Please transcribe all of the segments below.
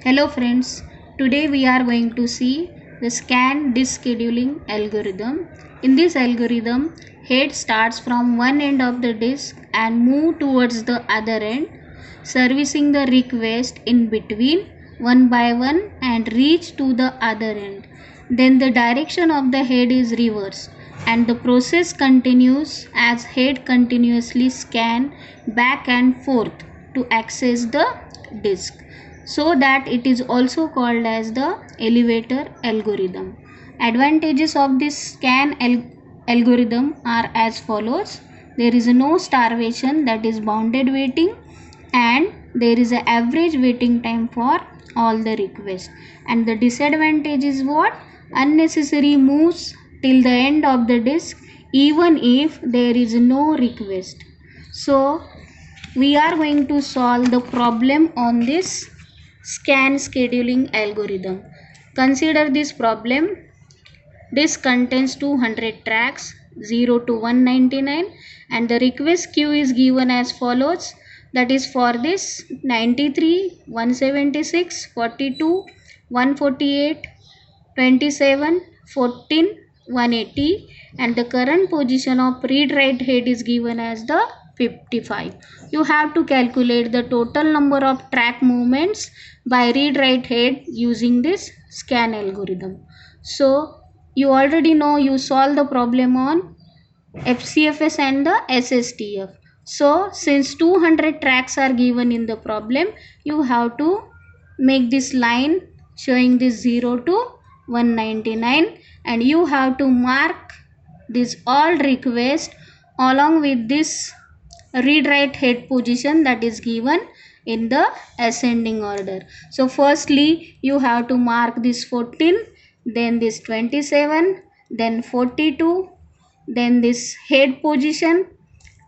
Hello friends, today we are going to see the scan disk scheduling algorithm. In this algorithm, head starts from one end of the disk and move towards the other end, servicing the request in between one by one and reach to the other end. Then the direction of the head is reversed and the process continues as head continuously scan back and forth to access the disk, so that it is also called as the elevator algorithm. Advantages of this algorithm are as follows. There is no starvation, that is bounded waiting, and there is an average waiting time for all the requests. And the disadvantage is what? Unnecessary moves till the end of the disk even if there is no request. So we are going to solve the problem on this scan scheduling algorithm. Consider this problem. This contains 200 tracks 0 to 199 and the request queue is given as follows. That is for this 93, 176, 42, 148, 27, 14, 180, and the current position of read write head is given as the 55. You have to calculate the total number of track movements by read write head using this scan algorithm. So you already know you solve the problem on FCFS and the SSTF. So since 200 tracks are given in the problem, you have to make this line showing this 0 to 199 and you have to mark this all request along with this read write head position that is given in the ascending order. So firstly you have to mark this 14, then this 27, then 42, then this head position,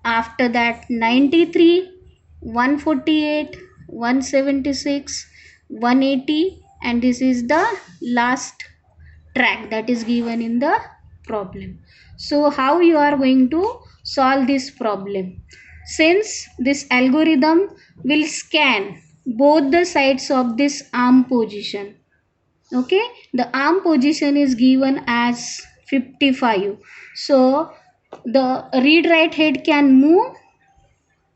after that 93, 148, 176, 180, and this is the last track that is given in the problem. So how you are going to solve this problem? Since this algorithm will scan both the sides of this arm position, okay, the arm position is given as 55, so the read write head can move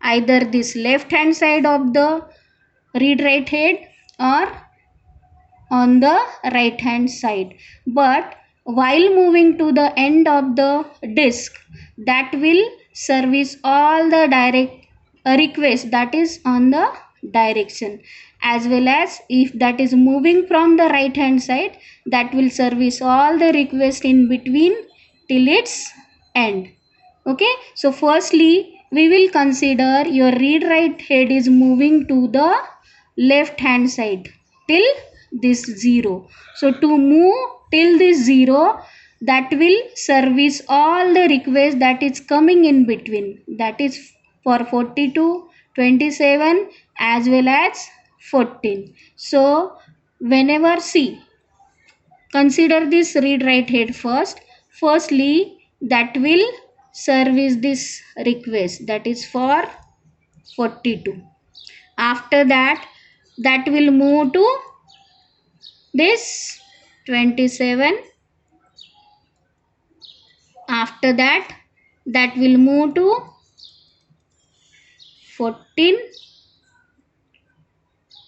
either this left hand side of the read write head or on the right hand side, but while moving to the end of the disk, that will service all the direct request that is on the direction, as well as if that is moving from the right hand side, that will service all the request in between till its end. Okay, so firstly we will consider your read write head is moving to the left hand side till this 0. So to move till this 0, that will service all the requests that is coming in between, that is for 42, 27 as well as 14. So whenever consider this read write head first. Firstly that will service this request that is for 42. After that will move to this 27. After that will move to 14,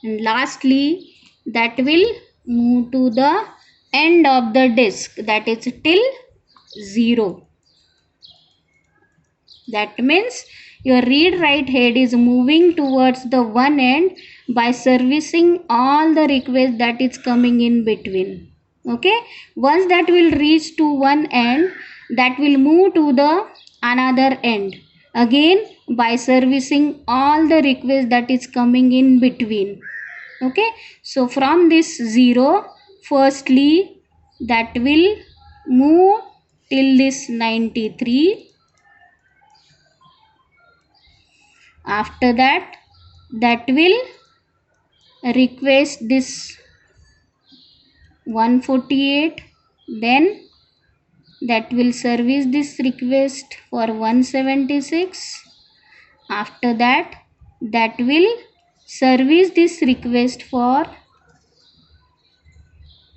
and lastly that will move to the end of the disk, that is till 0. That means your read write head is moving towards the one end by servicing all the requests that is coming in between. Okay, once that will reach to one end, that will move to the another end again by servicing all the requests that is coming in between. Okay, so from this 0, firstly that will move till this 93. After that will request this 148, then that will service this request for 176. After that will service this request for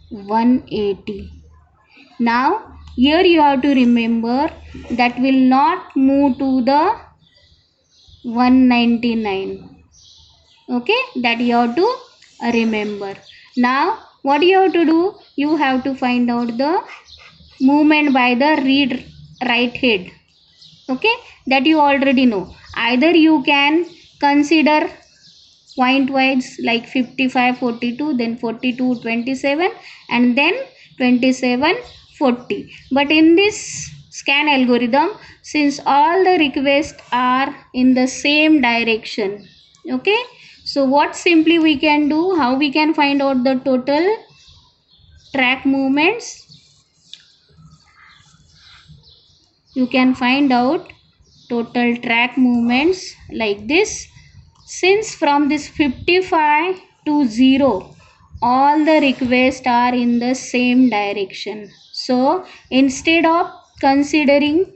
180. Now here you have to remember that will not move to the 199. Okay, that you have to remember. Now what you have to do, you have to find out the movement by the read right head. Okay, that you already know. Either you can consider point wise like 55 42, then 42 27, and then 27 40. But in this scan algorithm, since all the requests are in the same direction, okay, so what simply we can do, how we can find out the total track movements? You can find out total track movements like this. Since from this 55 to 0 all the requests are in the same direction, so instead of considering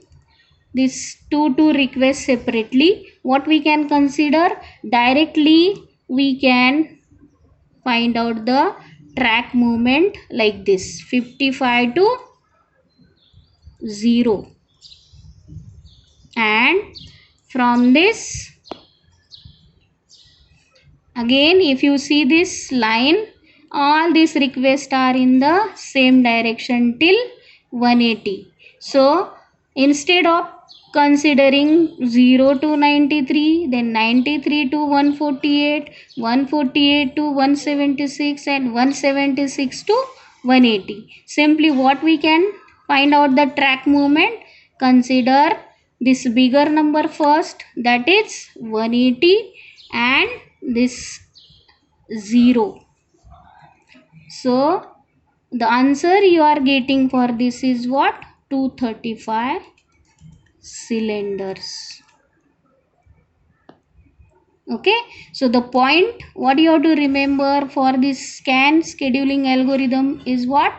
these two requests separately, what we can consider, directly we can find out the track movement like this: 55 to 0. And from this, again if you see this line, all these requests are in the same direction till 180. So instead of considering 0 to 93, then 93 to 148, 148 to 176, and 176 to 180, simply what we can find out the track movement, consider this bigger number first, that is 180, and this 0. So the answer you are getting for this is what? 235 cylinders. Okay, so the point what you have to remember for this scan scheduling algorithm is what?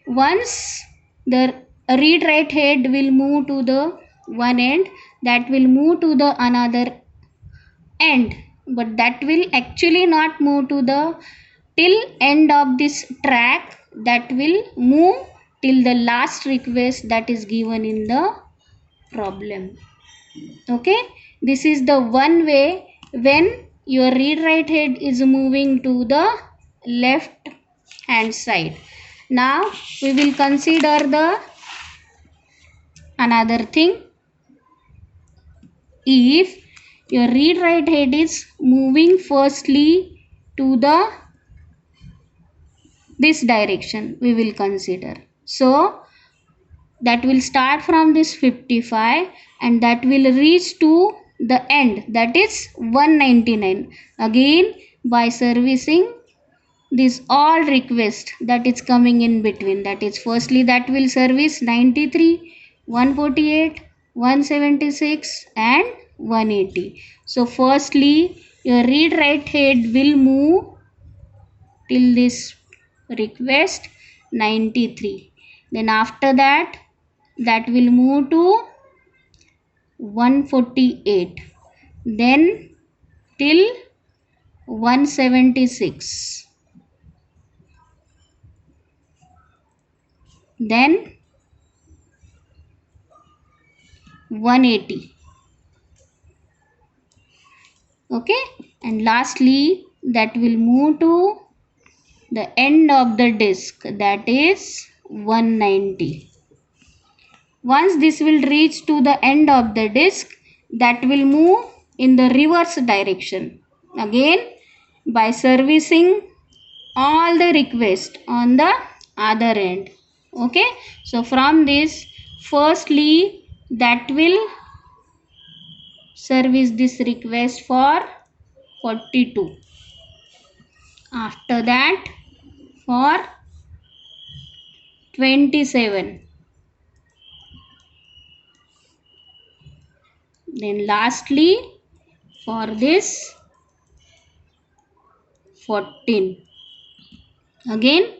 Once the read write head will move to the one end, that will move to the another end, but that will actually not move to the till end of this track, that will move till the last request that is given in the problem. Okay, this is the one way when your read write head is moving to the left hand side. Now we will consider the another thing. If your read write head is moving firstly to the this direction, we will consider, so that will start from this 55 and that will reach to the end, that is 199. Again by servicing this all request that is coming in between, that is firstly that will service 93, 148, 176, and 180. So firstly your read write head will move till this request 93, then after that will move to 148, then till 176, then 180. Okay, and lastly that will move to the end of the disk, that is 190. Once this will reach to the end of the disk, that will move in the reverse direction, again by servicing all the requests on the other end. Okay, so from this firstly that will service this request for 42, after that for 27, then lastly for this 14. Again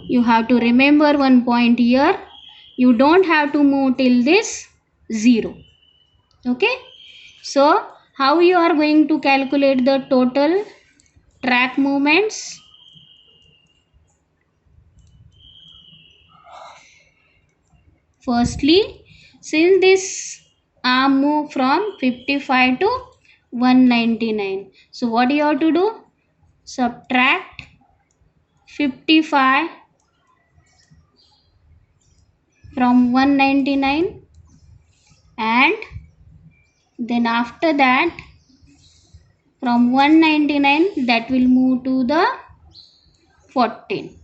you have to remember one point here, you don't have to move till this 0. Okay, so how you are going to calculate the total track movements? Firstly, since this arm moved from 55 to 199, so what you have to do? Subtract 55 from 199, and then after that from 199 that will move to the 14.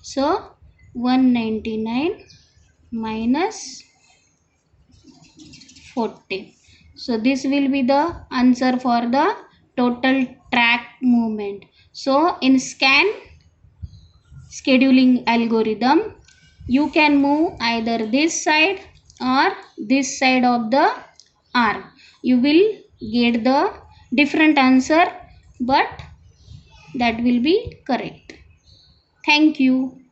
So 199 minus 14. So this will be the answer for the total track movement. So in scan scheduling algorithm, you can move either this side or this side of the arm. You will get the different answer, but that will be correct. Thank you.